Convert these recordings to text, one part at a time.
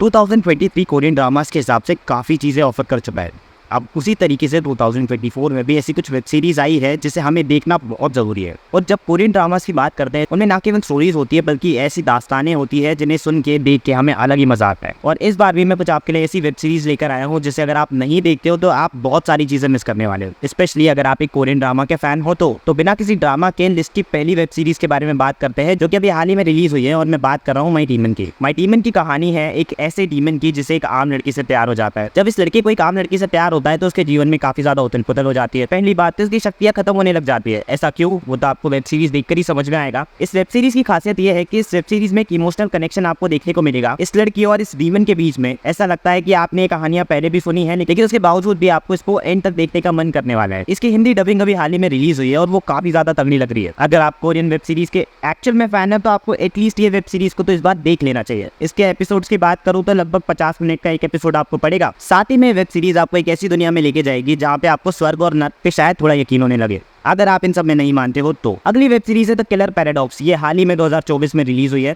2023 Korean dramas के हिसाब से काफ़ी चीज़ें ऑफर कर चुका है। अब उसी तरीके से 2024 में भी ऐसी कुछ वेब सीरीज़ आई है जिसे हमें देखना बहुत ज़रूरी है। और जब कोरियन ड्रामास की बात करते हैं उनमें ना केवल स्टोरीज़ होती है बल्कि ऐसी दास्तानें होती है जिन्हें सुन के देख के हमें अलग ही मज़ा आता है। और इस बार भी मैं कुछ आपके लिए ऐसी वेब सीरीज़ लेकर आया हूँ जिसे अगर आप नहीं देखते हो तो आप बहुत सारी चीज़ें मिस करने वाले हो। स्पेशली अगर आप एक कोरियन ड्रामा के फ़ैन हो तो बिना किसी ड्रामा के लिस्ट की पहली वेब सीरीज़ के बारे में बात करते हैं जो कि अभी हाल ही में रिलीज़ हुई है। और मैं बात कर रहा हूँ माई डीमन की। माई डीमन की कहानी है एक ऐसे डीमन की जिसे एक आम लड़की से प्यार हो जाता है। जब इस लड़के को एक आम लड़की से प्यार होता है तो उसके जीवन में काफी ज्यादा उथल-पुथल हो जाती है। पहली बात तो इसकी शक्तियां खत्म होने लग जाती है। ऐसा क्यों, वो तो आपको वेब सीरीज देखकर ही समझ में आएगा। इस वेब सीरीज की खासियत यह है कि इस वेब सीरीज में एक इमोशनल कनेक्शन आपको देखने को मिलेगा इस लड़की और इस डीमन के बीच में। ऐसा लगता है कि आपने ये कहानियां पहले भी सुनी है लेकिन उसके बावजूद भी आपको इसको एंड तक देखने का मन करने वाला है। इसकी हिंदी डबिंग अभी हाल ही में रिलीज हुई है और वो काफी ज्यादा तगड़ी लग रही है। अगर आप कोरियन वेब सीरीज के एक्चुअल में फैन है तो आपको एटलीस्ट ये वेब सीरीज को तो इस बार देख लेना चाहिए। इसके एपिसोड्स की बात करूं तो लगभग 50 मिनट का एक एपिसोड आपको पड़ेगा। साथ ही में वेब सीरीज आपको एक ऐसी दुनिया में लेके जाएगी जहाँ पे आपको स्वर्ग और नर्क पे शायद थोड़ा यकीन होने लगे। अगर आप इन सब में नहीं मानते हो तो अगली वेब सीरीज है द किलर पैराडॉक्स। ये हाल ही में 2024 में रिलीज हुई है।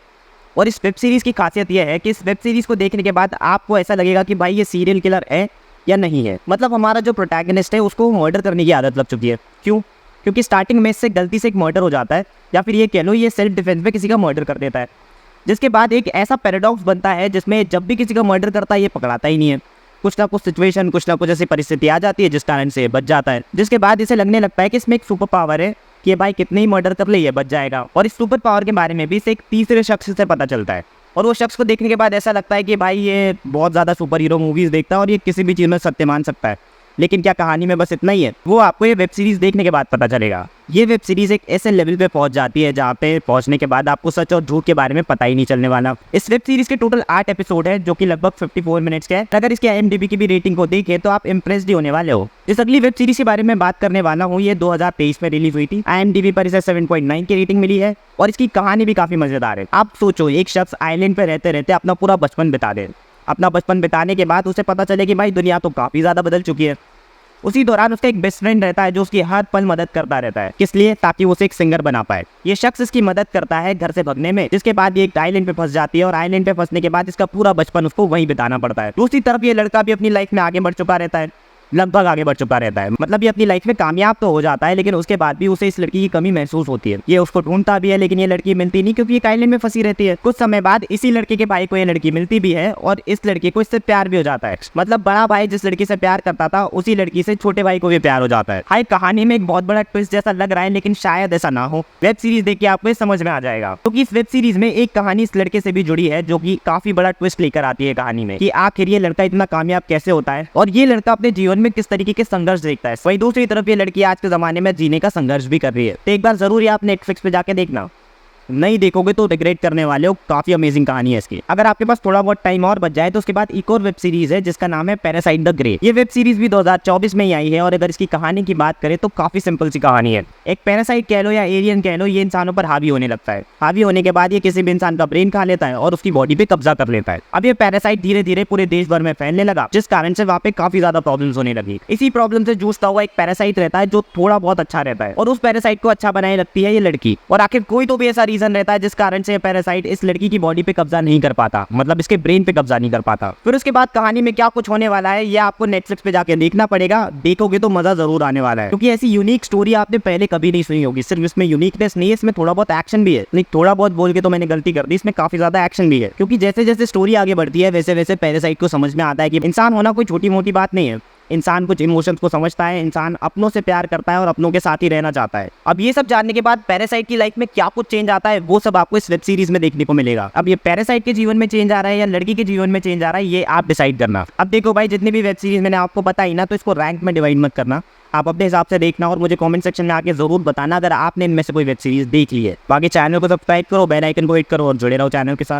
और इस वेब सीरीज की खासियत यह है कि इस वेब सीरीज को देखने के बाद आपको ऐसा लगेगा कि भाई ये सीरियल किलर है या नहीं है। मतलब हमारा जो प्रोटैगनिस्ट है उसको मर्डर करने की आदत लग चुकी है। क्यों? क्योंकि स्टार्टिंग में इससे गलती से एक मर्डर हो जाता है या फिर ये कह लो ये सेल्फ डिफेंस में किसी का मर्डर कर देता है। जिसके बाद एक ऐसा पैराडॉक्स बनता है जिसमें जब भी किसी का मर्डर करता है ये पकड़ाता ही नहीं है। कुछ ना कुछ सिचुएशन, कुछ ना कुछ ऐसी परिस्थिति आ जाती है जिस कारण से बच जाता है। जिसके बाद इसे लगने लगता है कि इसमें एक सुपर पावर है कि भाई कितने ही मर्डर कर ले ये बच जाएगा। और इस सुपर पावर के बारे में भी इसे एक तीसरे शख्स से पता चलता है। और वो शख्स को देखने के बाद ऐसा लगता है कि भाई ये बहुत ज़्यादा सुपर हीरो मूवीज़ देखता है और ये किसी भी चीज़ में सत्य मान सकता है। लेकिन क्या कहानी में बस इतना ही है? वो आपको ये वेब सीरीज़ देखने के बाद पता चलेगा। ये वेब सीरीज़ एक ऐसे लेवल पे पहुंच जाती है जहाँ पे पहुंचने के बाद आपको सच और झूठ के बारे में पता ही नहीं चलने वाला। इस वेब सीरीज़ के टोटल 8 एपिसोड है जो कि लगभग 54 मिनट्स के हैं। अगर इसके IMDb की भी रेटिंग को देखें तो आप इम्प्रेस्ड ही होने वाले हो। इस अगली वेब सीरीज के बारे में बात करने वाला हूँ। ये 2023 में रिलीज हुई थी। IMDb पर इसे 7.9 की रेटिंग मिली है और इसकी कहानी भी काफ़ी मज़ेदार है। आप सोचो एक शख्स आइलैंड पर रहते रहते अपना पूरा बचपन बिता दे। अपना बचपन बिताने के बाद उसे पता चले कि भाई दुनिया तो काफ़ी ज़्यादा बदल चुकी है। उसी दौरान उसका एक बेस्ट फ्रेंड रहता है जो उसकी हर पल मदद करता रहता है। किस लिए? ताकि वो उसे एक सिंगर बना पाए। ये शख्स इसकी मदद करता है घर से भगने में। जिसके बाद ये एक आइलैंड पे फंस जाती है और आइलैंड पे फंसने के बाद इसका पूरा बचपन उसको वहीं बिताना पड़ता है। दूसरी तरफ ये लड़का भी अपनी लाइफ में आगे बढ़ चुका रहता है, लगभग आगे बढ़ चुका रहता है। मतलब ये अपनी लाइफ में कामयाब तो हो जाता है लेकिन उसके बाद भी उसे इस लड़की की कमी महसूस होती है। ये उसको ढूंढता भी है लेकिन ये लड़की मिलती नहीं क्योंकि ये आइलैंड में फंसी रहती है। कुछ समय बाद इसी लड़के के भाई को ये लड़की मिलती भी है और इस लड़के को इससे प्यार भी हो जाता है। मतलब बड़ा भाई जिस लड़की से प्यार करता था उसी लड़की से छोटे भाई को भी प्यार हो जाता है। हाई कहानी में एक बहुत बड़ा ट्विस्ट जैसा लग रहा है लेकिन शायद ऐसा ना हो। वेब सीरीज देख के आपको समझ में आ जाएगा क्योंकि इस वेब सीरीज में एक कहानी इस लड़के से भी जुड़ी है जो कि काफी बड़ा ट्विस्ट लेकर आती है कहानी में कि आखिर ये लड़का इतना कामयाब कैसे होता है और ये लड़का अपने जीवन में किस तरीके के संघर्ष देखता है। वहीं दूसरी तरफ ये लड़की आज के जमाने में जीने का संघर्ष भी कर रही है। तो एक बार जरूर आप नेटफ्लिक्स पे जाके देखना। नहीं देखोगे तो रिग्रेट करने वाले हो। काफी अमेजिंग कहानी है इसकी। अगर आपके पास थोड़ा बहुत टाइम और बच जाए तो उसके बाद एक और वेब सीरीज है जिसका नाम है पैरासाइट द ग्रे। ये वेब सीरीज भी 2024 में ही आई है और अगर इसकी कहानी की बात करें तो काफी सिंपल सी कहानी है। एक पैरासाइट कह लो या एलियन कह लो, ये इंसानों पर हावी होने लगता है। हावी होने के बाद ये किसी भी इंसान का ब्रेन खा लेता है और उसकी बॉडी पे कब्जा कर लेता है। अब ये पैरासाइट धीरे धीरे पूरे देश भर में फैलने लगा जिस कारण से वहाँ पे काफी ज्यादा प्रॉब्लम्स होने लगी। इसी प्रॉब्लम से जूझता हुआ एक पैरासाइट रहता है जो थोड़ा बहुत अच्छा रहता है और उस पैरासाइट को अच्छा बनाने लगती है ये लड़की। और आखिर कोई तो भी ऐसा रीजन रहता है जिस कारण से पैरासाइट इस लड़की की बॉडी पे कब्जा नहीं कर पाता, मतलब इसके ब्रेन पे कब्जा नहीं कर पाता। फिर उसके बाद कहानी में क्या कुछ होने वाला है ये आपको नेटफ्लिक्स पे जाके देखना पड़ेगा। देखोगे तो मजा जरूर आने वाला है क्योंकि ऐसी यूनिक स्टोरी आपने पहले कभी नहीं सुनी होगी। सिर्फ इसमें यूनिकनेस नहीं है, इसमें थोड़ा बहुत एक्शन भी है। नहीं, थोड़ा बहुत बोल के तो मैंने गलती कर दी, इसमें काफी ज्यादा एक्शन भी है क्योंकि जैसे जैसे स्टोरी आगे बढ़ती है वैसे वैसे पैरासाइट को समझ में आता है कि इंसान होना कोई छोटी मोटी बात नहीं है। इंसान कुछ इमोशंस को समझता है, इंसान अपनों से प्यार करता है और अपनों के साथ ही रहना चाहता है। अब ये सब जानने के बाद पैरासाइट की लाइफ में क्या कुछ चेंज आता है वो सब आपको इस वेब सीरीज में देखने को मिलेगा। अब ये पैरासाइट के जीवन में चेंज आ रहा है या लड़की के जीवन में चेंज आ रहा है ये आप डिसाइड करना। अब देखो भाई, जितनी भी वेब सीरीज मैंने आपको बताई ना तो इसको रैंक में डिवाइड मत करना। आप अपने हिसाब से देखना और मुझे कमेंट सेक्शन में आके जरूर बताना अगर आपने इनमें से कोई वेब सीरीज देख ली है। बाकी चैनल को सब्सक्राइब करो, बेल आइकन को हिट करो और जुड़े रहो चैनल के साथ।